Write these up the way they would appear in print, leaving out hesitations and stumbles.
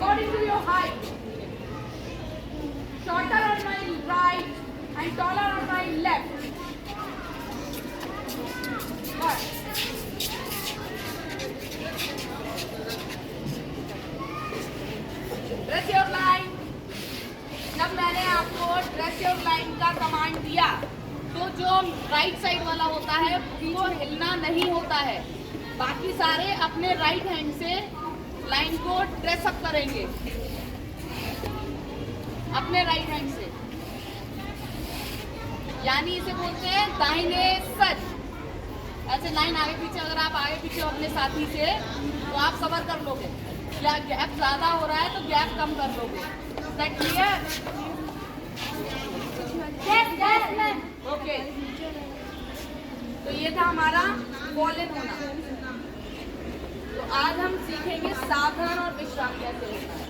according to your height. Shorter on my right and taller on my left. Good. Dress your line. जब मैंने आपको dress your line का command दिया तो जो राइट साइड वाला होता है वो हिलना नहीं होता है, बाकी सारे अपने राइट हैंड से लाइन को ड्रेस अप करेंगे अपने राइट हैंड से, यानी इसे बोलते हैं दाहिने सच। ऐसे लाइन आगे पीछे, अगर आप आगे पीछे अपने साथी से तो आप कवर कर लोगे, या गैप ज्यादा हो रहा है तो गैप कम कर लोगे। क्लियर? ओके, तो ये था हमारा फॉलन होना। तो आज हम सीखेंगे सावधान और विश्राम कैसे होता है।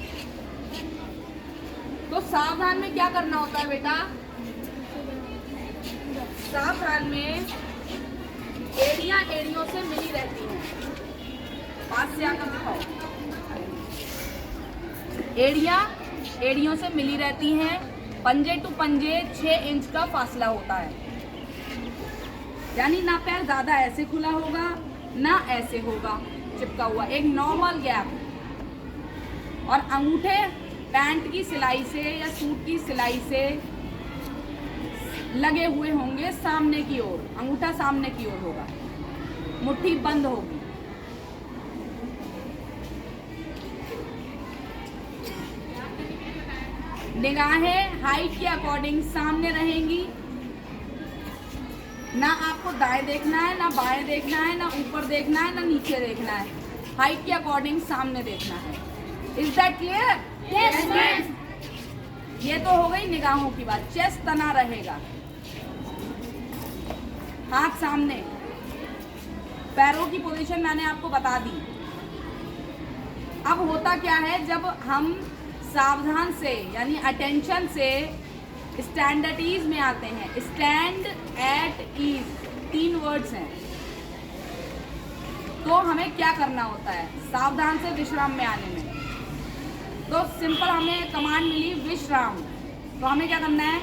तो सावधान में क्या करना होता है बेटा? सावधान में एड़ियां एड़ियों से मिली रहती हैं। पास से आकर दिखाओ। एड़ियां एड़ियों से मिली रहती हैं। पंजे टू पंजे 6 इंच का फासला होता है, यानी ना पैर ज्यादा ऐसे खुला होगा ना ऐसे होगा चिपका हुआ, एक नॉर्मल गैप। और अंगूठे पैंट की सिलाई से या सूट की सिलाई से लगे हुए होंगे सामने की ओर, अंगूठा सामने की ओर होगा, मुट्ठी बंद होगी। निगाहें हाइट के अकॉर्डिंग सामने रहेंगी, ना आपको दाएं देखना है, ना बाएं देखना है, ना ऊपर देखना है, ना नीचे देखना है, हाइट के अकॉर्डिंग सामने देखना है। Is that clear? Yes ma'am. ये तो हो गई निगाहों की बात। चेस्ट तना रहेगा, हाथ सामने, पैरों की पोजीशन मैंने आपको बता दी। अब होता क्या है, जब हम सावधान से यानी अटेंशन से स्टैंड एट ईज में आते हैं। स्टैंड एट ईज 3 वर्ड्स हैं। तो हमें क्या करना होता है सावधान से विश्राम में आने में? तो सिंपल हमें कमांड मिली विश्राम। तो हमें क्या करना है,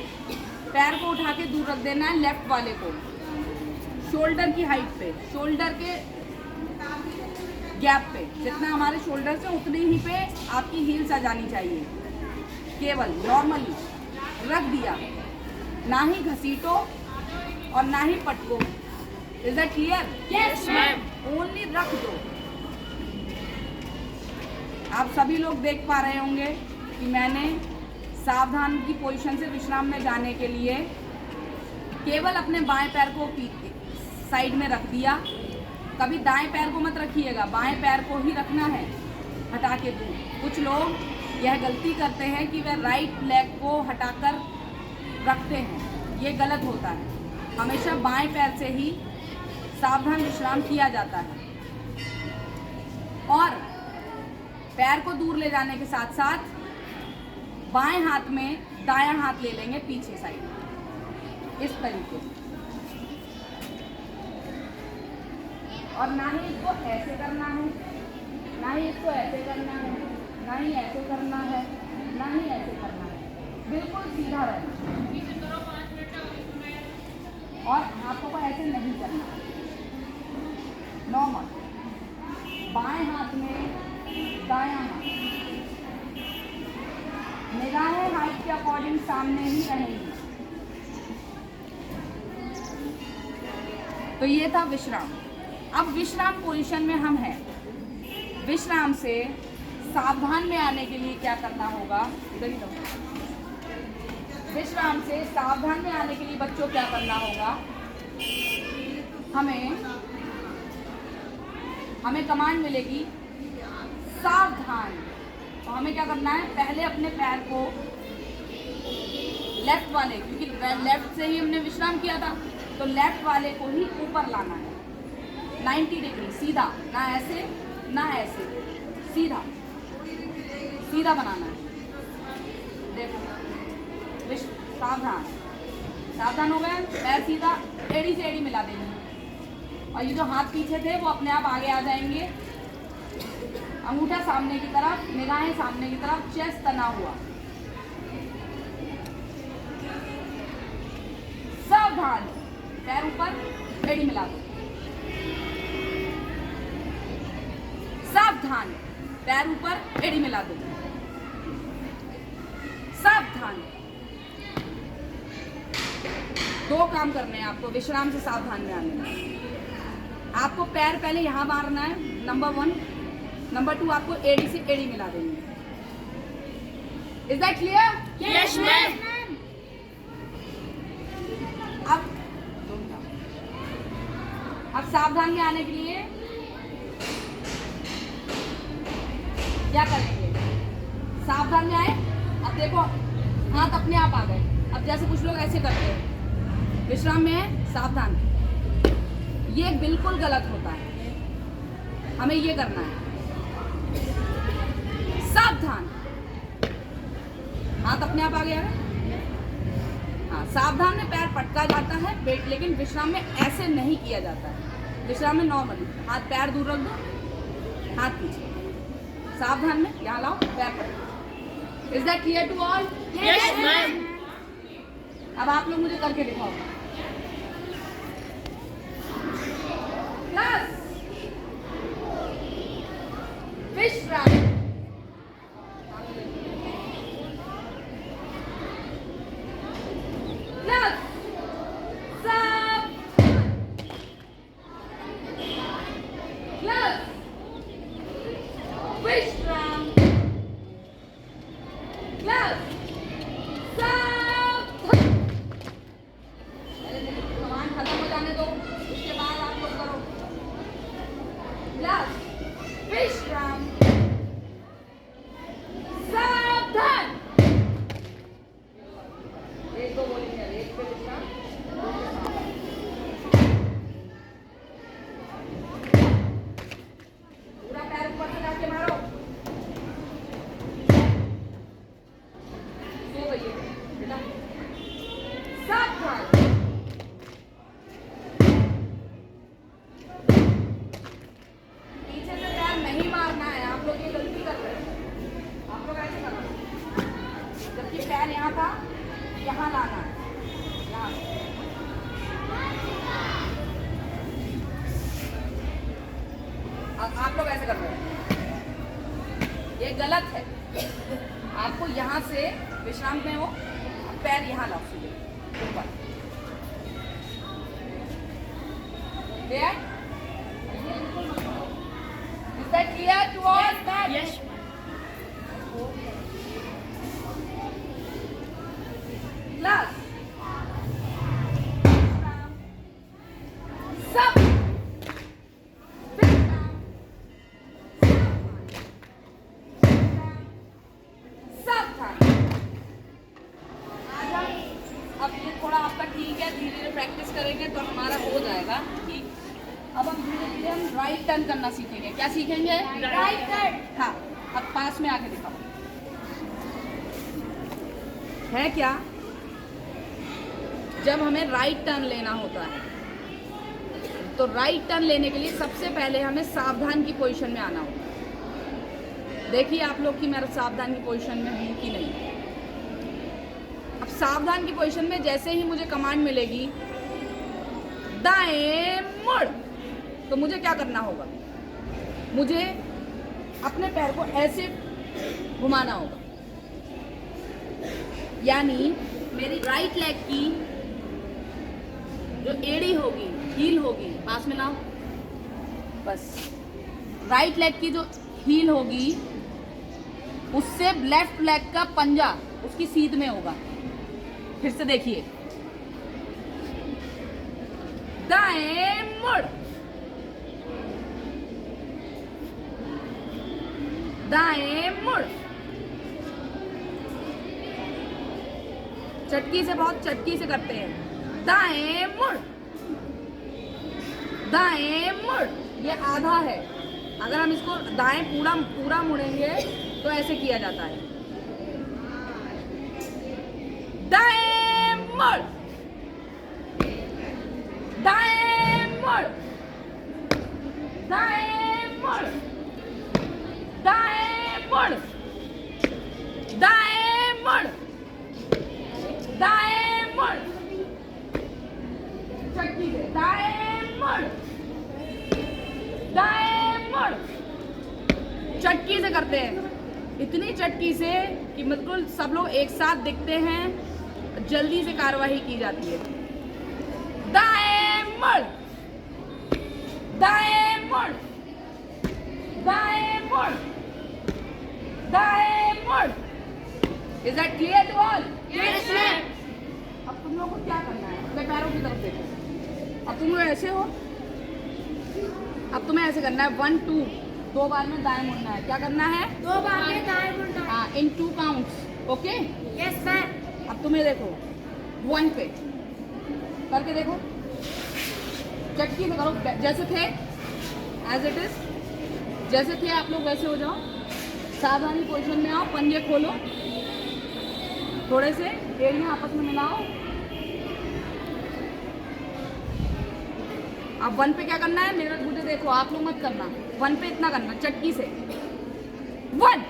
पैर को उठा के दूर रख देना है, लेफ्ट वाले को शोल्डर की हाइट पे, शोल्डर के गैप पे, जितना हमारे शोल्डर से उतनी ही पे आपकी हील्स आ जानी चाहिए। केवल नॉर्मली रख दिया, ना ही घसीटो और ना ही पटको। Is that clear? Yes ma'am. Only रख दो। आप सभी लोग देख पा रहे होंगे कि मैंने सावधान की पोजीशन से विश्राम में जाने के लिए केवल अपने बाएं पैर को साइड में रख दिया। कभी दाएं पैर को मत रखिएगा, बाएं पैर को ही रखना है, हटा के दूर। कुछ लोग यह गलती करते हैं कि वे राइट लेग को हटाकर रखते हैं, ये गलत होता है। हमेशा बाएं पैर से ही सावधान विश्राम किया जाता है। और पैर को दूर ले जाने के साथ साथ बाएं हाथ में दायां हाथ ले लेंगे पीछे साइड, इस तरीके से। और ना ही इसको ऐसे करना है, ना ही इसको ऐसे करना है, ना ही ऐसे करना है, ना ही ऐसे करना है। बिल्कुल सीधा रहना और हाथों को ऐसे नहीं करना है। नॉर्मल बाएं हाथ में दायां हाथ, निगाहें हाइट के अकॉर्डिंग सामने ही रहेंगी। तो ये था विश्राम। अब विश्राम पोजीशन में हम हैं। विश्राम से सावधान में आने के लिए क्या करना होगा? इधर ही रहो। विश्राम से सावधान में आने के लिए बच्चों क्या करना होगा? हमें कमांड मिलेगी सावधान। तो हमें क्या करना है, पहले अपने पैर को लेफ्ट वाले, क्योंकि लेफ्ट से ही हमने विश्राम किया था, तो लेफ्ट वाले को ही ऊपर लाना है 90 डिग्री सीधा, ना ऐसे ना ऐसे, सीधा सीधा बनाना है। देखो सावधान, सावधान हो गया। पैर सीधा, एड़ी से एड़ी मिला देंगे और ये जो हाथ पीछे थे वो अपने आप आगे आ जाएंगे। अंगूठा सामने की तरफ, निगाहें सामने की तरफ, चेस्ट तना हुआ। सावधान, पैर ऊपर, एड़ी मिला दो। सावधान, पैर ऊपर, एड़ी मिला दो। सावधान। 2 काम करने हैं आपको विश्राम से सावधान में आने में। आपको पैर पहले यहां मारना है, नंबर 1। नंबर 2, आपको एड़ी से एड़ी मिला देनी है। Is that clear? Yes, ma'am. अब सावधान में आने के लिए क्या करेंगे? सावधान में आए, अब देखो हाथ अपने आप आ गए। अब जैसे कुछ लोग ऐसे करते हैं, विश्राम में है, सावधान। ये बिल्कुल गलत होता है, हमें ये करना है। सावधान, हाथ अपने आप आ गया है। हाँ, सावधान में पैर पटका जाता है पेट, लेकिन विश्राम में ऐसे नहीं किया जाता है। विश्राम में नॉर्मली हाथ पैर दूर रख दो, हाथ पीछे। सावधान में यहाँ लाओ, पैर पटको। Is that clear to all? Yes, ma'am. अब आप लोग मुझे करके दिखाओ। प्लस विश्राम, प्लस प्लस विश्राम, प्लस कमांड खत्म हो जाने दो, उसके बाद आप लोग करो। प्लस विश्राम, सावधान। 1 2 बोलेंगे, 1 पे विश्राम, 2 पे सावधान। पूरा पैर ऊपर से जाके मारो। सो गई है बेटा। सावधान, पीछे से पैर नहीं मारना है। आप लोग ये गलती कर रहे हैं। आप लोग ऐसे करो, जबकि पैर यहाँ था, यहाँ लाना है, यहाँ। आप लोग ऐसे कर रहे हैं, ये गलत है। आपको यहाँ से विश्राम में हो, पैर यहाँ लाओ सीधे ऊपर। Clear? Is that clear to all? Yes, Plus. Sub. अब ये थोड़ा आपका ठीक है, धीरे धीरे प्रैक्टिस करेंगे तो हमारा हो जाएगा ठीक। अब हम धीरे धीरे हम राइट टर्न करना सीखेंगे। क्या सीखेंगे? Right turn. हाँ, अब पास में आके दिखाओ। है क्या? जब हमें राइट टर्न लेना होता है तो राइट टर्न लेने के लिए सबसे पहले हमें सावधान की पोजीशन में आना होगा। देखिए आप लोग कि मैं सावधान की पोजीशन में हूँ कि नहीं। अब सावधान की पोजीशन में जैसे ही मुझे कमांड मिलेगी दाएं मुड़, तो मुझे क्या करना होगा? मुझे अपने पैर को ऐसे घुमाना होगा, यानी मेरी राइट लेग की जो एड़ी होगी, हील होगी, पास में लाओ बस। राइट लेग की जो हील होगी उससे लेफ्ट लेग का पंजा उसकी सीध में होगा। फिर से देखिए, दाएं मुड़, दाएं मुड़। चटकी से, बहुत चटकी से करते हैं। दाएं मुड़, दाएं मुड़। ये आधा है। अगर हम इसको दाएं पूरा मुड़ेंगे तो ऐसे किया जाता है। दाएं मुड़, दाएं मुड़, दाएं मुड़, मुड़, दाएं मुड़, दाएं मुड़, चक्की से दाएं मुड़, दाएं मुड़, चटकी से करते हैं, इतनी चटकी से कि बिल्कुल सब लोग एक साथ दिखते हैं, जल्दी से कार्यवाही की जाती है। दाएं मुड़, दाएं मुड़, दाएं मुड़, दाएं मुड़। Is that clear to all? Yes, ma'am. अब तुम लोगों को क्या करना है? अपने पैरों की तरफ देखो। अब तुम लोग ऐसे हो, अब तुम्हें ऐसे करना है 1 2, 2 बार में दाएं मुड़ना है। क्या करना है? 2 बार में दाएं मुड़ना है। हाँ, in 2 counts. Okay? Yes, ma'am. अब तुम्हें देखो 1 पे करके देखो, चटकी से करो, जैसे थे एज इट इज, जैसे थे आप लोग वैसे हो जाओ, सावधानी पोजीशन में आओ, पंजे खोलो, थोड़े से एड़ियां आपस में मिलाओ। अब 1 पे क्या करना है? मेरा मुझे देखो, आप लोग मत करना, 1 पे इतना करना, चटकी से 1।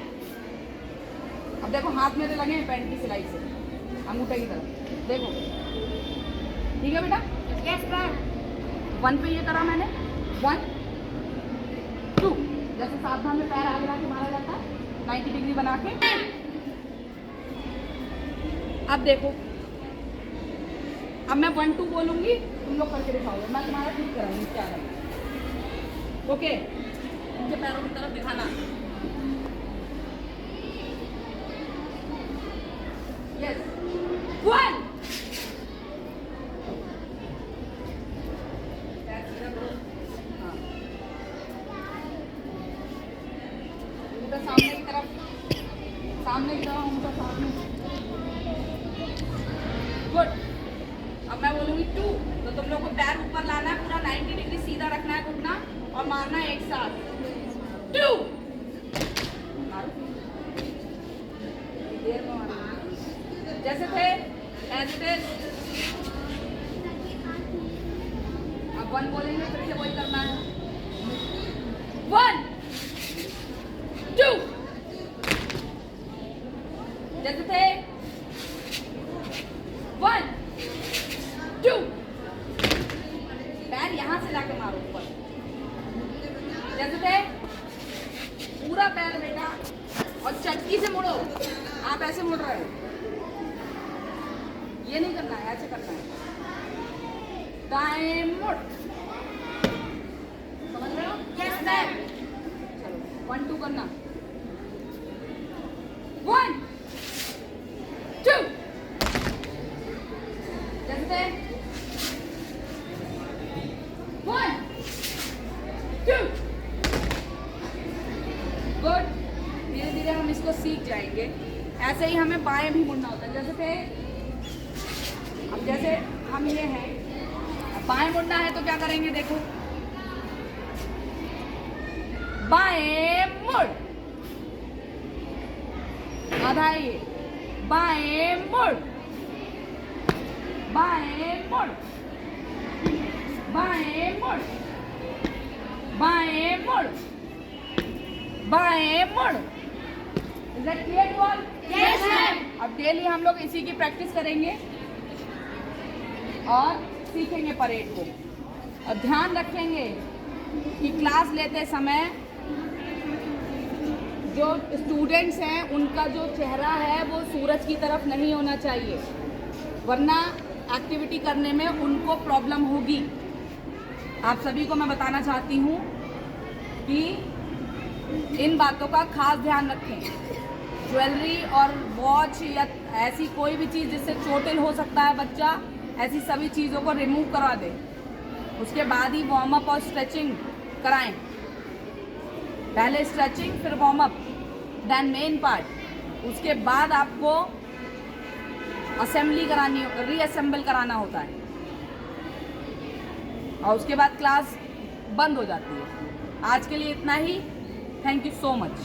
अब देखो हाथ मेरे लगे हैं पैंट की सिलाई से, अंगूठे की तरफ देखो, ठीक है बेटा? Yes, ma'am. 1 पे ये करा मैंने, 1 2, जैसे सावधान में पैर आगे ला के मारा जाता है 90 डिग्री बना के। अब देखो, अब मैं 1 2 बोलूंगी, तुम लोग करके दिखाओगे, मैं तुम्हारा ठीक कराऊंगी क्या करना। ओके, उनके पैरों की तरफ दिखाना। यस, 1 सामने की तरफ, सामने की तरफ, उनका सामने। गुड। अब मैं बोलूंगी 2, तो तुम लोग को पैर ऊपर लाना है, पूरा 90 डिग्री सीधा रखना है घुटना और मारना है एक साथ। 2 देर में मारना, जैसे थे एज इट इज। अब 1 बोलेंगे, फिर से वही करना है। 1 2, जैसे थे 1 2, पैर यहां से लाके मारो ऊपर, जैसे थे, पूरा पैर बेटा, और चटकी से मुड़ो। आप ऐसे मुड़ रहे हो, ये नहीं करना है, ऐसे करना है। दाएं मुड़, समझ रहे हो? Yes, ma'am. चलो 1 2 करना, 1 2, जैसे थे 1 2। गुड। धीरे धीरे हम इसको सीख जाएंगे। ऐसे ही हमें बाएं भी मुड़ना होता है, जैसे थे। अब जैसे हम ये हैं, अब बाएं मुड़ना है तो क्या करेंगे? देखो, बाएं मुड़, आधा है ये, बाएं मुड़, बाएं मुड़, बाएं मुड़, बाएं मुड़, बाएं मुड़। Is that clear to all? Yes, ma'am. अब डेली हम लोग इसी की प्रैक्टिस करेंगे और सीखेंगे परेड को, और ध्यान रखेंगे कि क्लास लेते समय जो स्टूडेंट्स हैं उनका जो चेहरा है वो सूरज की तरफ नहीं होना चाहिए, वरना एक्टिविटी करने में उनको प्रॉब्लम होगी। आप सभी को मैं बताना चाहती हूँ कि इन बातों का खास ध्यान रखें। ज्वेलरी और वॉच या ऐसी कोई भी चीज़ जिससे चोटिल हो सकता है बच्चा, ऐसी सभी चीज़ों को रिमूव करवा दें। उसके बाद ही वार्म अप और स्ट्रेचिंग कराएं। पहले स्ट्रेचिंग, फिर warm up, then main part. उसके बाद आपको असेंबली करानी, रीअसेंबल कराना होता है, और उसके बाद क्लास बंद हो जाती है। आज के लिए इतना ही। Thank you so much.